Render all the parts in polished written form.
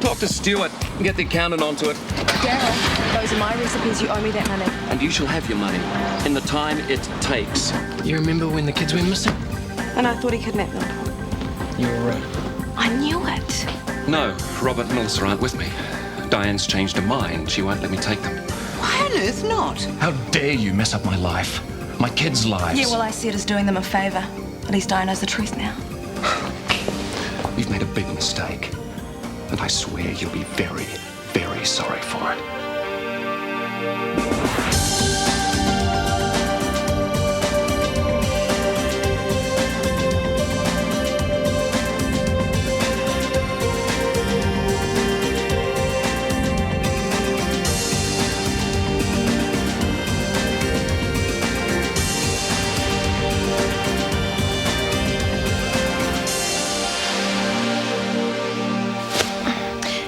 talk to Stuart and get the accountant onto it. Daryl, those are my recipes. You owe me that money. And you shall have your money in the time it takes. You remember when the kids went missing? And I thought he kidnapped them. You were right. I knew it. No, Robert and Melissa aren't with me. Diane's changed her mind. She won't let me take them. Why on earth not? How dare you mess up my life? My kids' lives. Yeah, well, I see it as doing them a favour. At least Diane knows the truth now. You've made a big mistake. And I swear you'll be very, very sorry for it.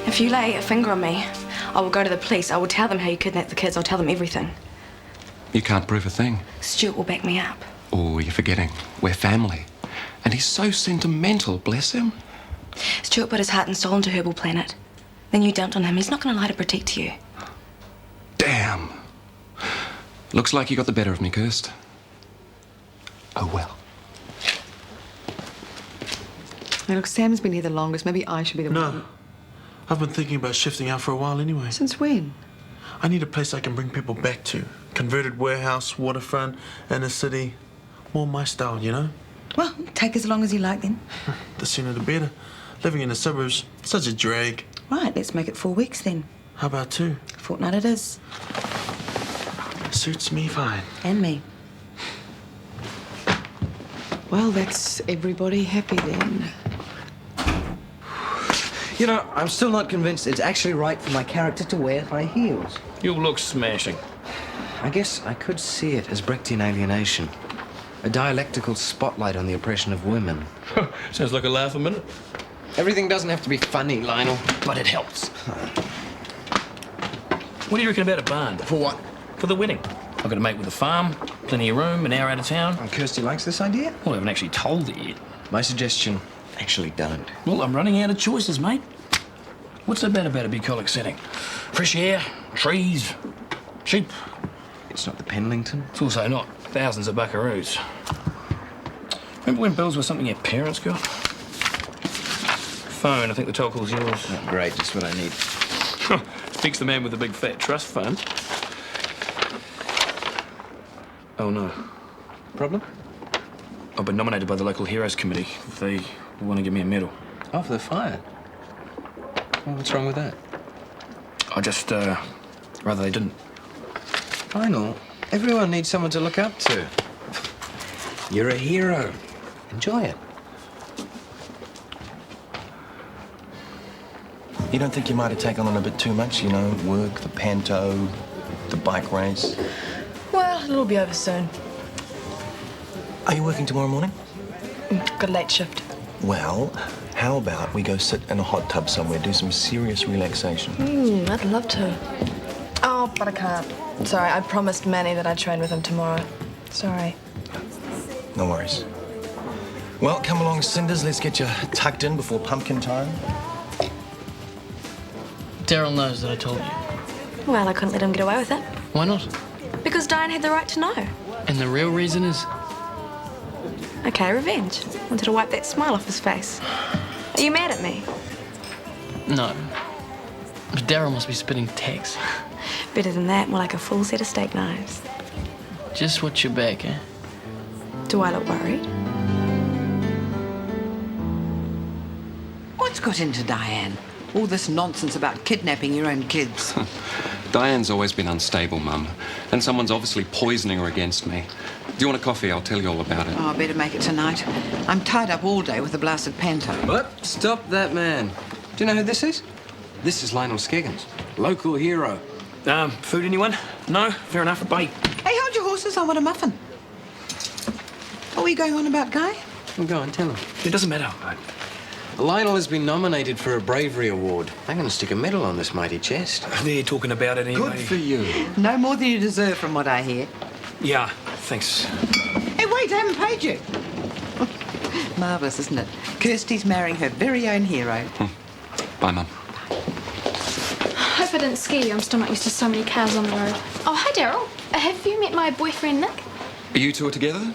If you lay a finger on me, I will go to the police. I will tell them how you kidnapped the kids. I'll tell them everything. You can't prove a thing. Stuart will back me up. Oh, you're forgetting. We're family. And he's so sentimental, bless him. Stuart put his heart and soul into Herbal Planet. Then you dumped on him. He's not going to lie to protect you. Damn. Looks like you got the better of me, Kirst. Oh, well. Now, look, Sam's been here the longest. Maybe I should be the one. No. I've been thinking about shifting out for a while anyway. Since when? I need a place I can bring people back to. Converted warehouse, waterfront, inner city. More my style, you know? Well, take as long as you like then. The sooner the better. Living in the suburbs, such a drag. Right, let's make it 4 weeks then. How about 2? A fortnight it is. Suits me fine. And me. Well, that's everybody happy then. You know, I'm still not convinced it's actually right for my character to wear high heels. You'll look smashing. I guess I could see it as Brechtian alienation. A dialectical spotlight on the oppression of women. Sounds like a laugh a minute. Everything doesn't have to be funny, Lionel. But it helps. What do you reckon about a barn? For what? For the wedding. I've got a mate with a farm, plenty of room, an hour out of town. Oh, Kirsty likes this idea? Well, I haven't actually told it yet. My suggestion, actually don't. Well, I'm running out of choices, mate. What's so bad about a bucolic setting? Fresh air, trees, sheep. It's not the Penlington. It's also not thousands of buckaroos. Remember when bills were something your parents got? Phone, I think the toll call's yours. Oh, great, just what I need. Speaks the man with the big fat trust fund. Oh, no. Problem? I've been nominated by the local Heroes Committee. If they want to give me a medal. Oh, for the fire. Well, what's wrong with that? I just, rather they didn't. Lionel, everyone needs someone to look up to. You're a hero. Enjoy it. You don't think you might have taken on a bit too much, you know, work, the panto, the bike race? Well, it'll be over soon. Are you working tomorrow morning? Got a late shift. Well, how about we go sit in a hot tub somewhere, do some serious relaxation? I'd love to. Oh, but I can't. Sorry, I promised Manny that I'd train with him tomorrow. Sorry. No worries. Well, come along, Cinders. Let's get you tucked in before pumpkin time. Daryl knows that I told you. Well, I couldn't let him get away with it. Why not? Because Diane had the right to know. And the real reason is? Okay, revenge. Wanted to wipe that smile off his face. Are you mad at me? No. But Daryl must be spitting tax. Better than that, more like a full set of steak knives. Just watch your back, eh? Do I look worried? What's got into Diane? All this nonsense about kidnapping your own kids. Diane's always been unstable, Mum. And someone's obviously poisoning her against me. Do you want a coffee? I'll tell you all about it. Oh, I better make it tonight. I'm tied up all day with the blasted panto. What? Stop that man. Do you know who this is? This is Lionel Skeggins, local hero. Food, anyone? No? Fair enough. Bye. Hey, hold your horses. I want a muffin. What were you going on about, Guy? Well, go on, tell him. It doesn't matter. Lionel has been nominated for a bravery award. I'm going to stick a medal on this mighty chest. They're talking about it anyway. Good for you. No more than you deserve from what I hear. Yeah, thanks. Hey, wait, I haven't paid you. Marvellous, isn't it? Kirsty's marrying her very own hero. Bye, Mum. Bye. if I didn't scare you. I'm still not used to so many cars on the road. Oh, hi, Daryl. Have you met my boyfriend, Nick? Are you two together?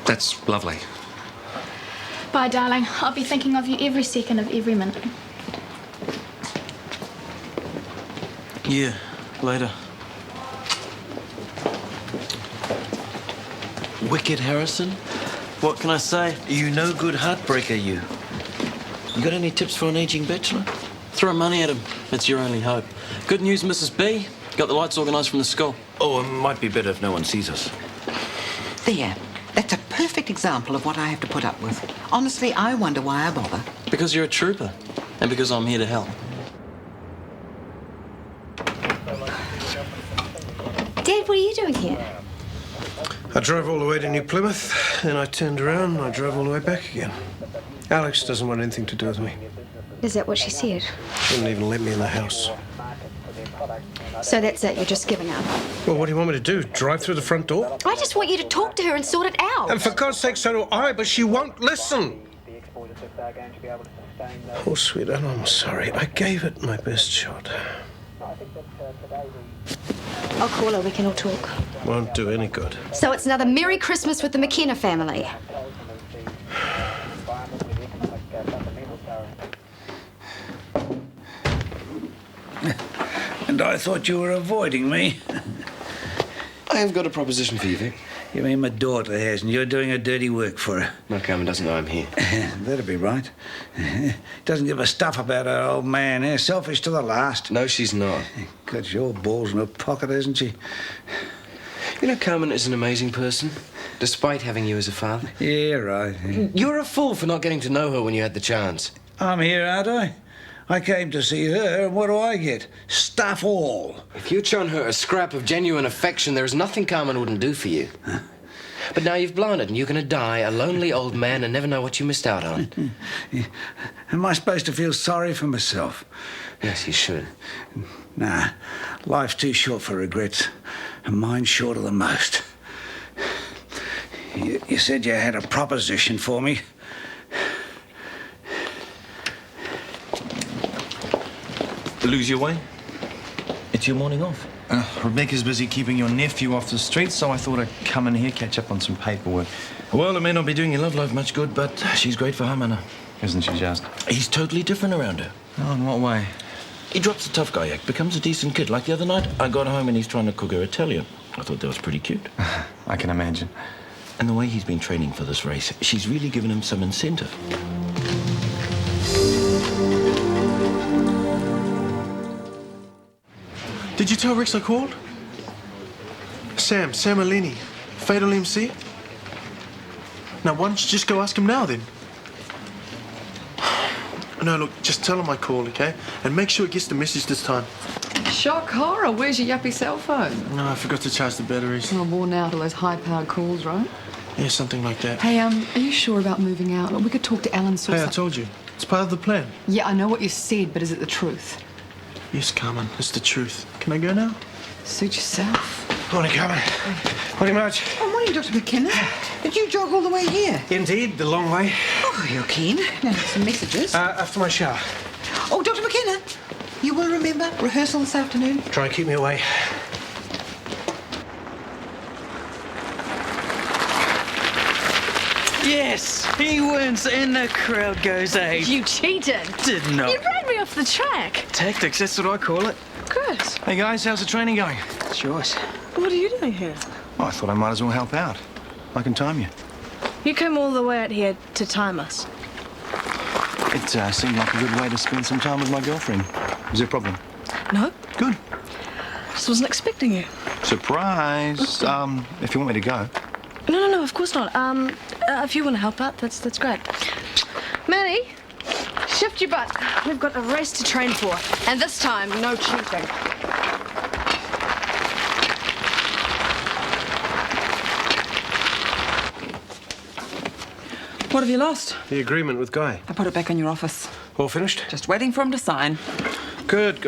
That's lovely. Bye, darling. I'll be thinking of you every second of every minute. Yeah, later. Wicked Harrison? What can I say? You no good heartbreaker, you. You got any tips for an aging bachelor? Throw money at him. It's your only hope. Good news, Mrs. B. Got the lights organised from the school. Oh, it might be better if no one sees us. There. That's a perfect example of what I have to put up with. Honestly, I wonder why I bother. Because you're a trooper. And because I'm here to help. Dad, what are you doing here? I drove all the way to New Plymouth, then I turned around and I drove all the way back again. Alex doesn't want anything to do with me. Is that what she said? She wouldn't even let me in the house. So that's it, you're just giving up. Well, what do you want me to do? Drive through the front door? I just want you to talk to her and sort it out. And for God's sake, so do I, but she won't listen. Oh, sweetheart, I'm sorry. I gave it my best shot. I'll call her, we can all talk. Won't do any good. So it's another Merry Christmas with the McKenna family. And I thought you were avoiding me. I have got a proposition for you, Vic. You mean my daughter has, and you're doing her dirty work for her? No, Carmen doesn't know I'm here. That'll be right. Doesn't give a stuff about her old man, eh? Selfish to the last. No, she's not. Got your balls in her pocket, hasn't she? You know, Carmen is an amazing person, despite having you as a father. Yeah, right. You're a fool for not getting to know her when you had the chance. I'm here, aren't I? I came to see her, and what do I get? Stuff all. If you'd shown her a scrap of genuine affection, there is nothing Carmen wouldn't do for you. Huh? But now you've blinded, and you're going to die a lonely old man and never know what you missed out on. Am I supposed to feel sorry for myself? Yes, you should. Nah, life's too short for regrets, and mine's shorter than most. You said you had a proposition for me. Lose your way? It's your morning off. Rebecca's busy keeping your nephew off the streets, so I thought I'd come in here, catch up on some paperwork. Well, it may not be doing your love life much good, but she's great for her manner. Isn't she just? He's totally different around her. Oh, in what way? He drops the tough guy act, becomes a decent kid. Like the other night, I got home and he's trying to cook her Italian. I thought that was pretty cute. I can imagine. And the way he's been training for this race, she's really given him some incentive. Did you tell Rex I called? Sam Alini, Fatal MC. Now, why don't you just go ask him now, then? No, look, just tell him I called, okay? And make sure he gets the message this time. Shock horror. Where's your yuppie cell phone? No, I forgot to charge the batteries. Well, worn out all those high-powered calls, right? Yeah, something like that. Hey, are you sure about moving out? We could talk to Alan Source. Hey, I told you. It's part of the plan. Yeah, I know what you said, but is it the truth? Yes, Carmen, it's the truth. Can I go now? Suit yourself. Morning, Carmen. Morning, Marj. Oh, morning, Dr. McKenna. Did you jog all the way here? Indeed, the long way. Oh, you're keen. Now, some messages. After my shower. Oh, Dr. McKenna, you will remember rehearsal this afternoon? Try and keep me away. Yes, he wins and the crowd goes ape. You cheated. Did not. You ran me off the track. Tactics, that's what I call it. Good. Hey, guys, how's the training going? It's yours. What are you doing here? Oh, I thought I might as well help out. I can time you. You came all the way out here to time us. It seemed like a good way to spend some time with my girlfriend. Is there a problem? No. Good. Just wasn't expecting you. Surprise. If you want me to go. No, of course not. If you want to help out, that's great. Manny, shift your butt. We've got a race to train for. And this time, no cheating. What have you lost? The agreement with Guy. I put it back in your office. All finished? Just waiting for him to sign. Good.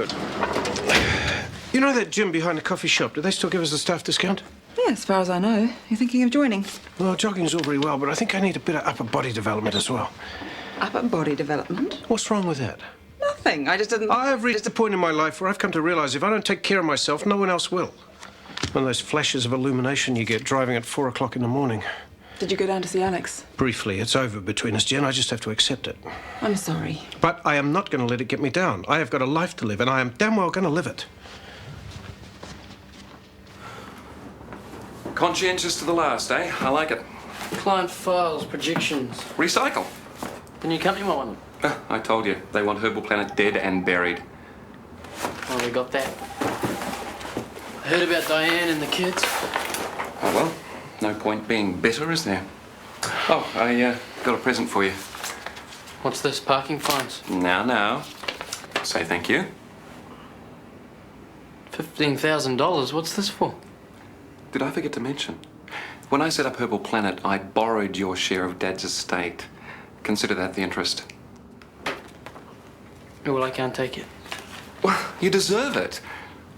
You know that gym behind the coffee shop? Do they still give us a staff discount? Yeah, as far as I know. You're thinking of joining? Well, jogging's all very well, but I think I need a bit of upper body development as well. Upper body development? What's wrong with that? Nothing. nothing. I just didn't... I've reached a point in my life where I've come to realise if I don't take care of myself, no one else will. One of those flashes of illumination you get driving at 4 o'clock in the morning. Did you go down to see Alex? Briefly, it's over between us, Jen. I just have to accept it. I'm sorry. But I am not going to let it get me down. I have got a life to live, and I am damn well going to live it. Conscientious to the last, eh? I like it. Client files, projections. Recycle. The new company want one. I told you, they want Herbal Planet dead and buried. Oh, we got that. I heard about Diane and the kids. Oh, well, no point being bitter, is there? Oh, I got a present for you. What's this, parking fines? Now. Say thank you. $15,000, what's this for? Did I forget to mention? When I set up Herbal Planet, I borrowed your share of Dad's estate. Consider that the interest. Well, I can't take it. Well, you deserve it.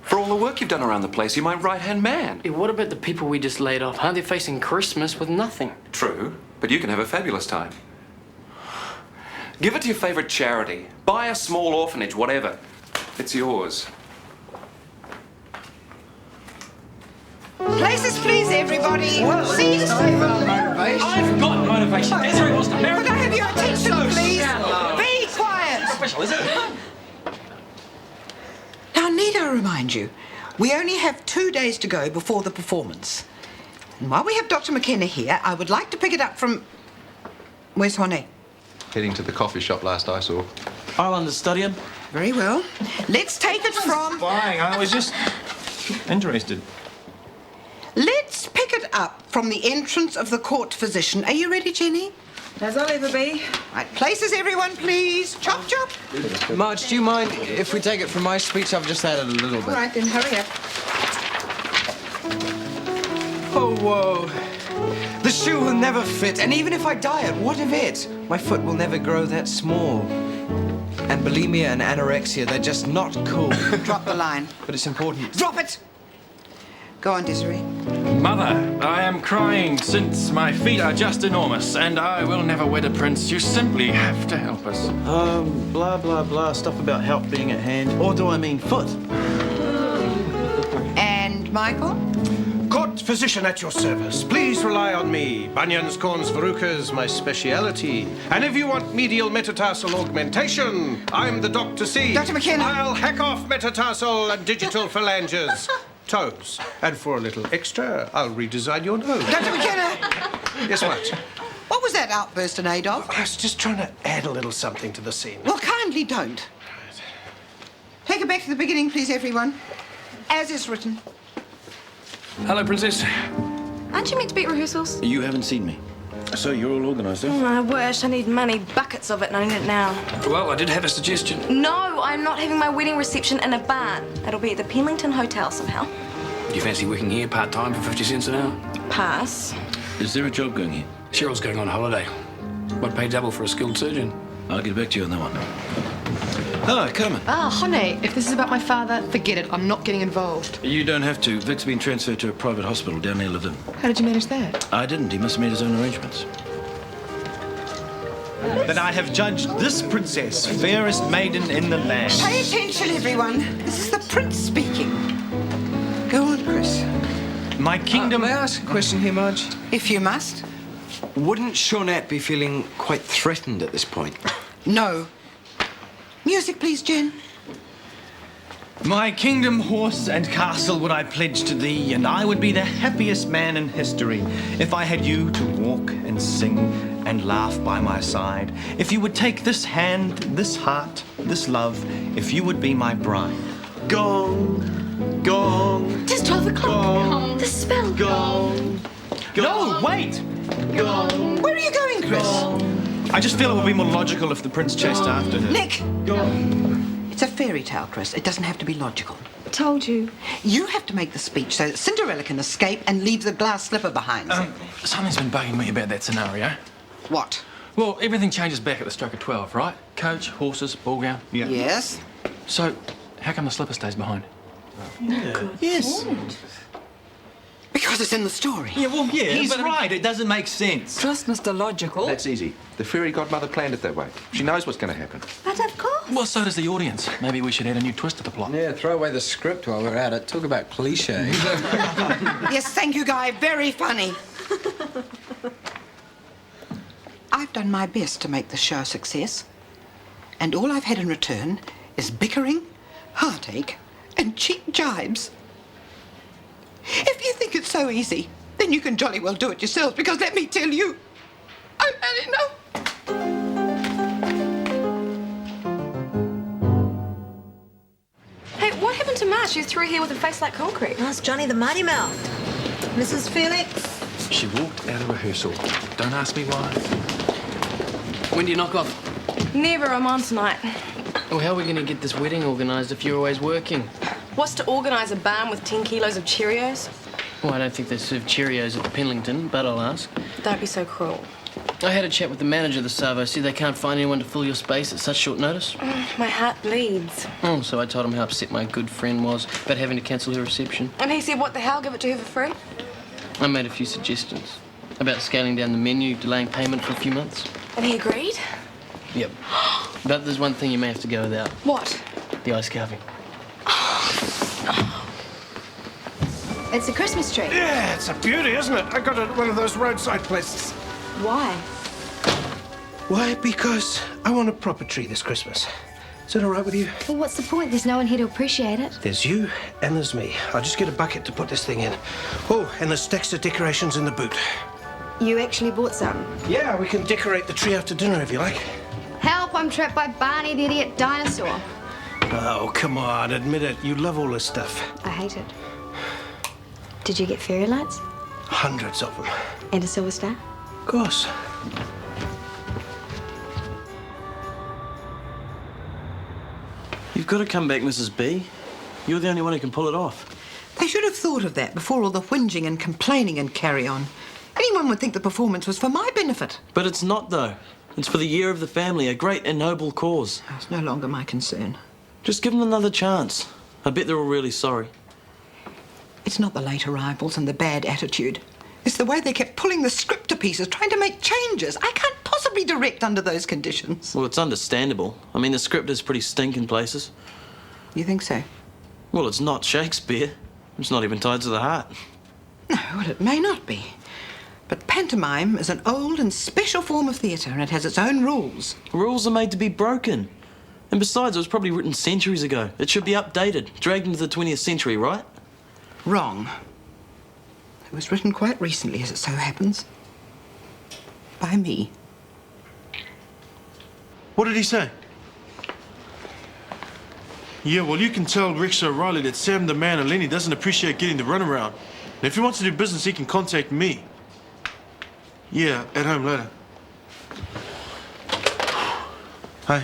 For all the work you've done around the place, you're my right-hand man. Yeah, what about the people we just laid off? Huh? They're facing Christmas with nothing. True, but you can have a fabulous time. Give it to your favourite charity. Buy a small orphanage, whatever. It's yours. Places, please, everybody. Seats. I've got motivation. Desiree wants to marry. Could I have your attention, please? Be quiet. Special, is it? Now, need I remind you, we only have 2 days to go before the performance. And while we have Dr. McKenna here, I would like to pick it up from... Where's Honey? Heading to the coffee shop last I saw. I'll understudy him. Very well. Let's take it from... Fine, I was just interested. Let's pick it up from the entrance of the court physician. Are you ready, Jenny? As I'll ever be. Right, places, everyone, please. Chop, chop. Marj, do you mind if we take it from my speech? I've just added a little All bit. right, then, hurry up. Oh, whoa. The shoe will never fit, and even if I diet, what of it? My foot will never grow that small. And bulimia and anorexia, they're just not cool. Drop the line. But it's important. Drop it! Go on, Desiree. Mother, I am crying since my feet are just enormous, and I will never wed a prince. You simply have to help us. Blah, blah, blah. Stuff about help being at hand. Or do I mean foot? And Michael? Court physician at your service. Please rely on me. Bunions, corns, verrucas, my speciality. And if you want medial metatarsal augmentation, I'm the doc to see. Dr. McKenna. I'll hack off metatarsal and digital phalanges. Toes. And for a little extra, I'll redesign your nose. Dr. McKenna! Yes, what? What was that outburst in aid of? I was just trying to add a little something to the scene. Well, kindly don't. Take it back to the beginning, please, everyone. As is written. Hello, Princess. Aren't you meant to be at rehearsals? You haven't seen me. So you're all organised, eh? I wish. I need money, buckets of it, and I need it now. Well, I did have a suggestion. No, I'm not having my wedding reception in a barn. It'll be at the Penlington Hotel somehow. Do you fancy working here part-time for 50 cents an hour? Pass. Is there a job going here? Cheryl's going on holiday. I'd pay double for a skilled surgeon. I'll get back to you on that one. Hello, Carmen. Ah, honey, if this is about my father, forget it. I'm not getting involved. You don't have to. Vic's been transferred to a private hospital down near Levin. How did you manage that? I didn't. He must have made his own arrangements. That I have judged this princess fairest maiden in the land. Pay attention, everyone. This is the prince speaking. Go on, Chris. My kingdom... May I ask a question here, Marj? If you must. Wouldn't Shaunette be feeling quite threatened at this point? No. Music, please, Jen. My kingdom, horse, and castle would I pledge to thee, and I would be the happiest man in history if I had you to walk and sing and laugh by my side. If you would take this hand, this heart, this love, if you would be my bride. Gong, gong. It is 12 o'clock. Gong, The spell. gong, gong. No, wait! Gong. Where are you going, Chris? Gong. I just feel it would be more logical if the prince chased after her. Nick! Gong. It's a fairy tale, Chris. It doesn't have to be logical. Told you. You have to make the speech so that Cinderella can escape and leave the glass slipper behind. Something's been bugging me about that scenario. What? Well, everything changes back at the stroke of 12, right? Coach, horses, ball gown. Yeah. Yes? So, how come the slipper stays behind? Yes. Because Because it's in the story. Yeah, well, yeah. He's But right, it doesn't make sense. Trust Mr. Logical. That's easy. The fairy godmother planned it that way. She knows what's going to happen. But of course. Well, so does the audience. Maybe we should add a new twist to the plot. Yeah, throw away the script while we're at it. Talk about cliches. Yes, thank you, Guy. Very funny. I've done my best to make the show a success. And all I've had in return is bickering, heartache, and cheap jibes. If you think it's so easy, then you can jolly well do it yourselves, because let me tell you, I've had enough. Hey, what happened to Marj? You threw here with a face like concrete. That's Johnny the Mighty Mouth. Mrs. Felix? She walked out of rehearsal. Don't ask me why. When do you knock off? Never, I'm on tonight. Well, how are we going to get this wedding organised if you're always working? What's to organise a barn with 10 kilos of Cheerios? Well, I don't think they serve Cheerios at the Penlington, but I'll ask. Don't be so cruel. I had a chat with the manager of the Savo. Said they can't find anyone to fill your space at such short notice. My heart bleeds. Oh, so I told him how upset my good friend was about having to cancel her reception. And he said, what the hell, give it to her for free? I made a few suggestions about scaling down the menu, delaying payment for a few months. And he agreed? Yep. But there's one thing you may have to go without. What? The ice carving. It's a Christmas tree. Yeah, it's a beauty, isn't it? I got it at one of those roadside places. Why? Why? Because I want a proper tree this Christmas. Is that all right with you? Well, what's the point? There's no one here to appreciate it. There's you and there's me. I'll just get a bucket to put this thing in. Oh, and there's stacks of decorations in the boot. You actually bought some? Yeah, we can decorate the tree after dinner if you like. Help, I'm trapped by Barney the idiot dinosaur. Oh, come on, admit it. You love all this stuff. I hate it. Did you get fairy lights? Hundreds of them. And a silver star? Of course. You've got to come back, Mrs. B. You're the only one who can pull it off. They should have thought of that before all the whinging and complaining and carry on. Anyone would think the performance was for my benefit. But it's not, though. It's for the year of the family, a great and noble cause. It's no longer my concern. Just give them another chance. I bet they're all really sorry. It's not the late arrivals and the bad attitude. It's the way they kept pulling the script to pieces, trying to make changes. I can't possibly direct under those conditions. Well, it's understandable. I mean, the script is pretty stink in places. You think so? Well, it's not Shakespeare. It's not even tied to the heart. No, well, it may not be. But pantomime is an old and special form of theatre, and it has its own rules. Rules are made to be broken. And besides, it was probably written centuries ago. It should be updated, dragged into the 20th century, right? Wrong. It was written quite recently, as it so happens. By me. What did he say? Yeah, well, you can tell Rex O'Reilly that Sam the Man and Lenny doesn't appreciate getting the runaround. And if he wants to do business, he can contact me. Yeah, at home later. Hi.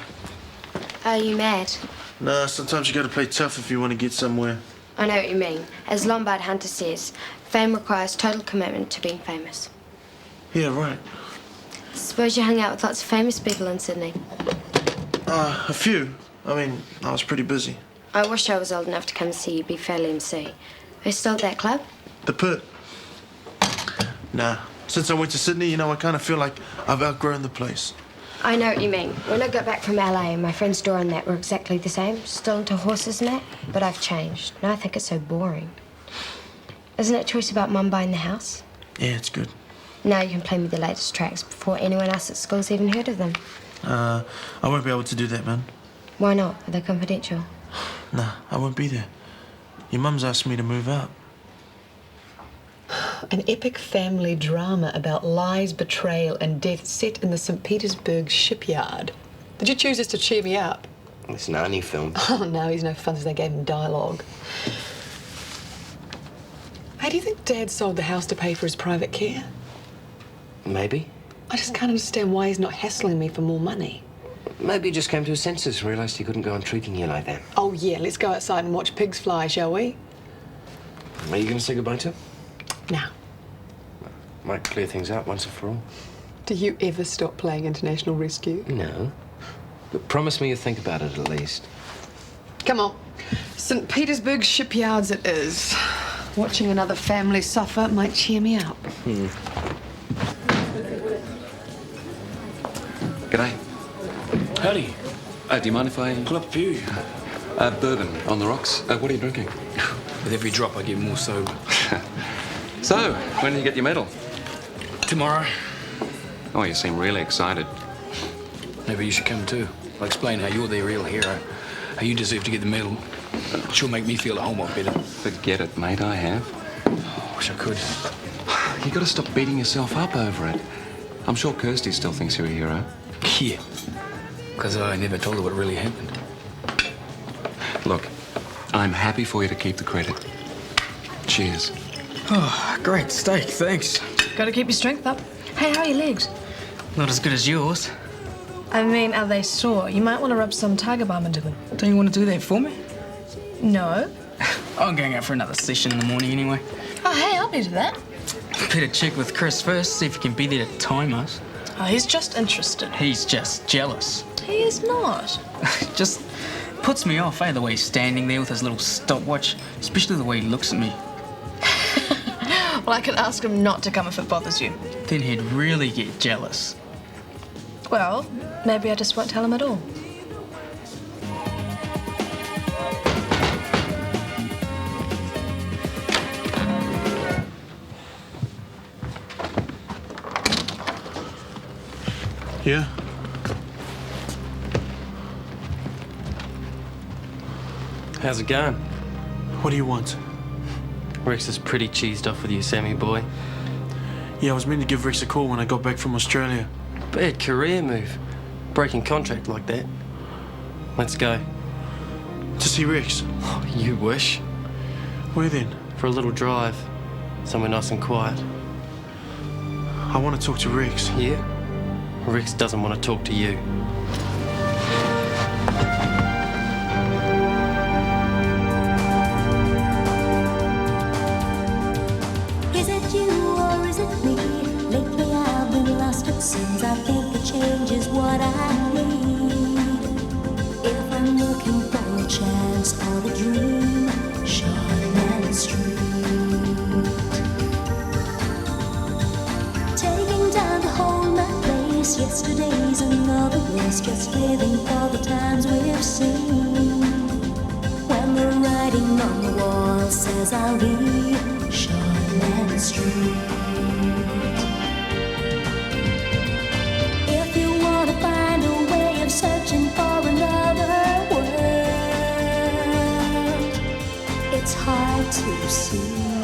Are you mad? Nah, sometimes you gotta play tough if you want to get somewhere. I know what you mean. As Lombard Hunter says, fame requires total commitment to being famous. Yeah, right. Suppose you hung out with lots of famous people in Sydney. A few. I mean, I was pretty busy. I wish I was old enough to come see you be Fairly MC. Are you still at that club? The Pit. Nah. Since I went to Sydney, you know, I kind of feel like I've outgrown the place. I know what you mean. When I got back from LA, my friend's door and that were exactly the same. Still into horses and that. But I've changed. Now I think it's so boring. Isn't it choice about Mum buying the house? Yeah, it's good. Now you can play me the latest tracks before anyone else at school's even heard of them. I won't be able to do that, man. Why not? Are they confidential? Nah, I won't be there. Your mum's asked me to move out. An epic family drama about lies, betrayal, and death set in the St. Petersburg shipyard. Did you choose this to cheer me up? It's an Arnie film. Oh, no, he's no fun since they gave him dialogue. Hey, do you think Dad sold the house to pay for his private care? Maybe. I just can't understand why he's not hassling me for more money. Maybe he just came to his senses and realised he couldn't go on treating you like that. Oh, yeah, let's go outside and watch pigs fly, shall we? Are you going to say goodbye to him? No. Might clear things up once and for all. Do you ever stop playing International Rescue? No. But promise me you'll think about it at least. Come on. St. Petersburg shipyards it is. Watching another family suffer might cheer me up. G'day. Howdy. Do you mind if I... Pull up a few. Bourbon on the rocks. What are you drinking? With every drop, I get more sober. So, when do you get your medal? Tomorrow. Oh, you seem really excited. Maybe you should come too. I'll explain how you're the real hero. How you deserve to get the medal. She'll make me feel a whole lot better. Forget it, mate, I have. I wish I could. You gotta stop beating yourself up over it. I'm sure Kirsty still thinks you're a hero. Yeah. Because I never told her what really happened. Look, I'm happy for you to keep the credit. Cheers. Oh, great steak, thanks. Gotta keep your strength up. Hey, how are your legs? Not as good as yours. I mean, are they sore? You might want to rub some tiger balm into them. Don't you want to do that for me? No. I'm going out for another session in the morning anyway. Oh, hey, I'll be to that. Better check with Chris first, see if he can be there to time us. Oh, he's just interested. He's just jealous. He is not. Just puts me off, the way he's standing there with his little stopwatch, especially the way he looks at me. Well, I could ask him not to come if it bothers you. Then he'd really get jealous. Well, maybe I just won't tell him at all. Yeah? How's it going? What do you want? Rex is pretty cheesed off with you, Sammy boy. Yeah, I was meant to give Rex a call when I got back from Australia. Bad career move. Breaking contract like that. Let's go. To see Rex? Oh, you wish. Where then? For a little drive. Somewhere nice and quiet. I want to talk to Rex. Yeah? Rex doesn't want to talk to you. Is it you or is it me? Lately I've been lost it seems. I think the change is what I need. If I'm looking for a chance or a dream, Shortland Street. Taking time to hold my place. Yesterday's another race, just living for the times we've seen. When the writing on the wall says I'll be Shortland Street. If you want to find a way of searching for another world, it's hard to see.